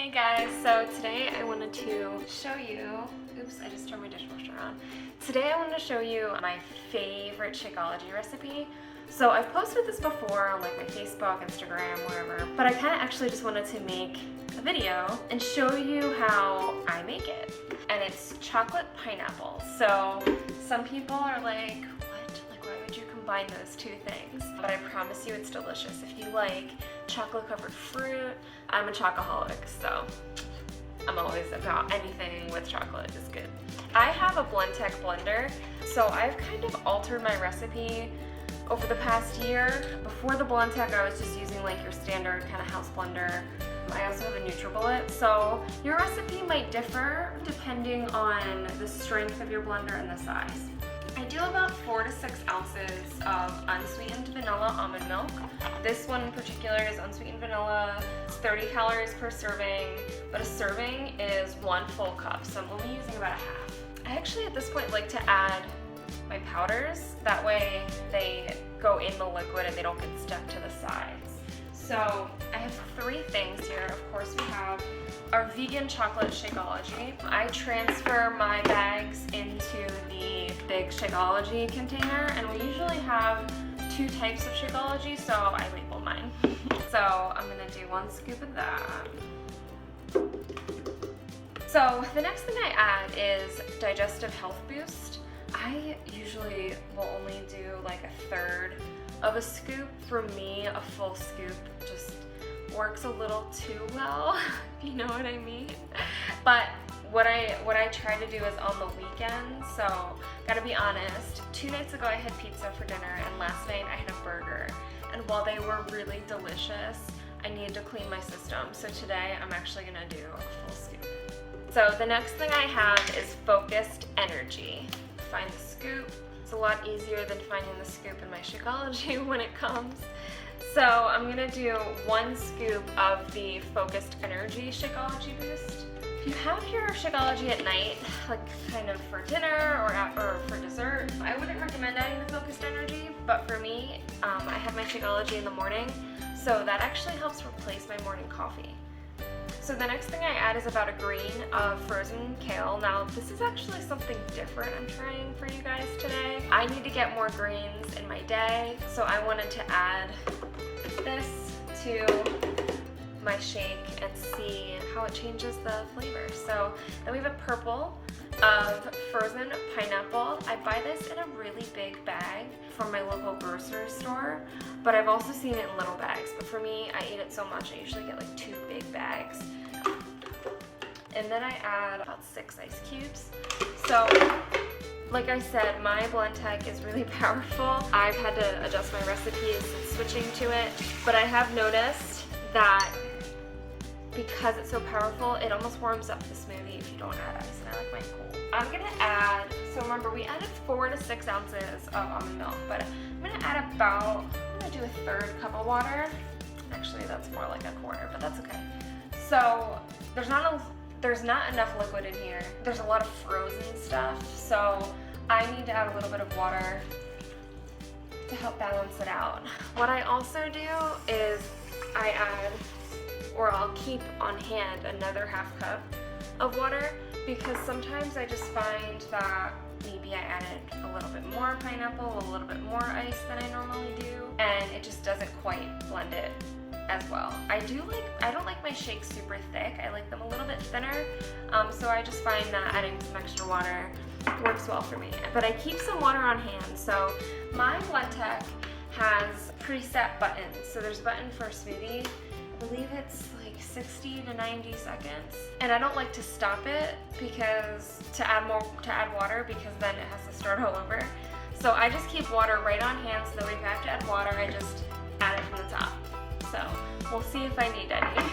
Hey guys, so today I wanted to show you, oops, I just turned my dishwasher on. Today I wanted to show you my favorite Shakeology recipe. So I've posted this before on like my Facebook, Instagram, wherever, but I kind of actually just wanted to make a video and show you how I make it. And it's chocolate pineapple. So some people are like, what? Like, why would you combine those two things? But I promise you it's delicious. If you like chocolate covered fruit, I'm a chocoholic, so I'm always about anything with chocolate is good. I have a Blendtec blender, so I've kind of altered my recipe over the past year. Before the Blendtec, I was just using like your standard kind of house blender. I also have a NutriBullet, so your recipe might differ depending on the strength of your blender and the size. I do about 4 to 6 ounces of unsweetened vanilla almond milk. This one in particular is unsweetened vanilla. It's 30 calories per serving, but a serving is 1 full cup, so I'm only using about a half. I actually at this point like to add my powders. That way they go in the liquid and they don't get stuck to the sides. So I have 3 things here. Of course we have our vegan chocolate Shakeology. I transfer my bags into the big Shakeology container, and we usually have 2 types of Shakeology, so I label mine. So I'm gonna do 1 scoop of that. So the next thing I add is Digestive Health Boost. I usually will only do like 1/3 of a scoop. For me, a full scoop just works a little too well, if you know what I mean. But what I try to do is on the weekend, so gotta be honest, 2 nights ago I had pizza for dinner and last night I had a burger. And while they were really delicious, I needed to clean my system. So today I'm actually gonna do a full scoop. So the next thing I have is Focused Energy. Find the scoop. It's a lot easier than finding the scoop in my Shakeology when it comes. So I'm gonna do 1 scoop of the Focused Energy Shakeology Boost. If you have your Shakeology at night, like kind of for dinner or for dessert, I wouldn't recommend adding the Focused Energy, but for me, I have my Shakeology in the morning, so that actually helps replace my morning coffee. So the next thing I add is about a green of frozen kale. Now this is actually something different I'm trying for you guys today. I need to get more greens in my day, so I wanted to add this to my shake and see how it changes the flavor. So then we have a purple of frozen pineapple. I buy this in a really big bag from my local grocery store, but I've also seen it in little bags. But for me, I eat it so much, I usually get like 2 big bags. And then I add about 6 ice cubes. So, like I said, my Blendtec is really powerful. I've had to adjust my recipes since switching to it, but I have noticed that because it's so powerful, it almost warms up the smoothie if you don't add ice, and I like mine cold. I'm gonna add, so remember we added 4 to 6 ounces of almond milk, but I'm gonna add about, I'm gonna do a 1/3 cup of water. Actually, that's more like 1/4, but that's okay. So there's not enough liquid in here. There's a lot of frozen stuff, so I need to add a little bit of water to help balance it out. What I also do is I add, or I'll keep on hand, another 1/2 cup of water, because sometimes I just find that maybe I added a little bit more pineapple, a little bit more ice than I normally do, and it just doesn't quite blend it as well. I don't like my shakes super thick. I like them a little bit thinner, so I just find that adding some extra water works well for me. But I keep some water on hand. So my Blendtec has preset buttons. So there's a button for a smoothie. I believe it's like 60 to 90 seconds. And I don't like to stop it because to add water, because then it has to start all over. So I just keep water right on hand, so that if I have to add water, I just add it from the top. So we'll see if I need any.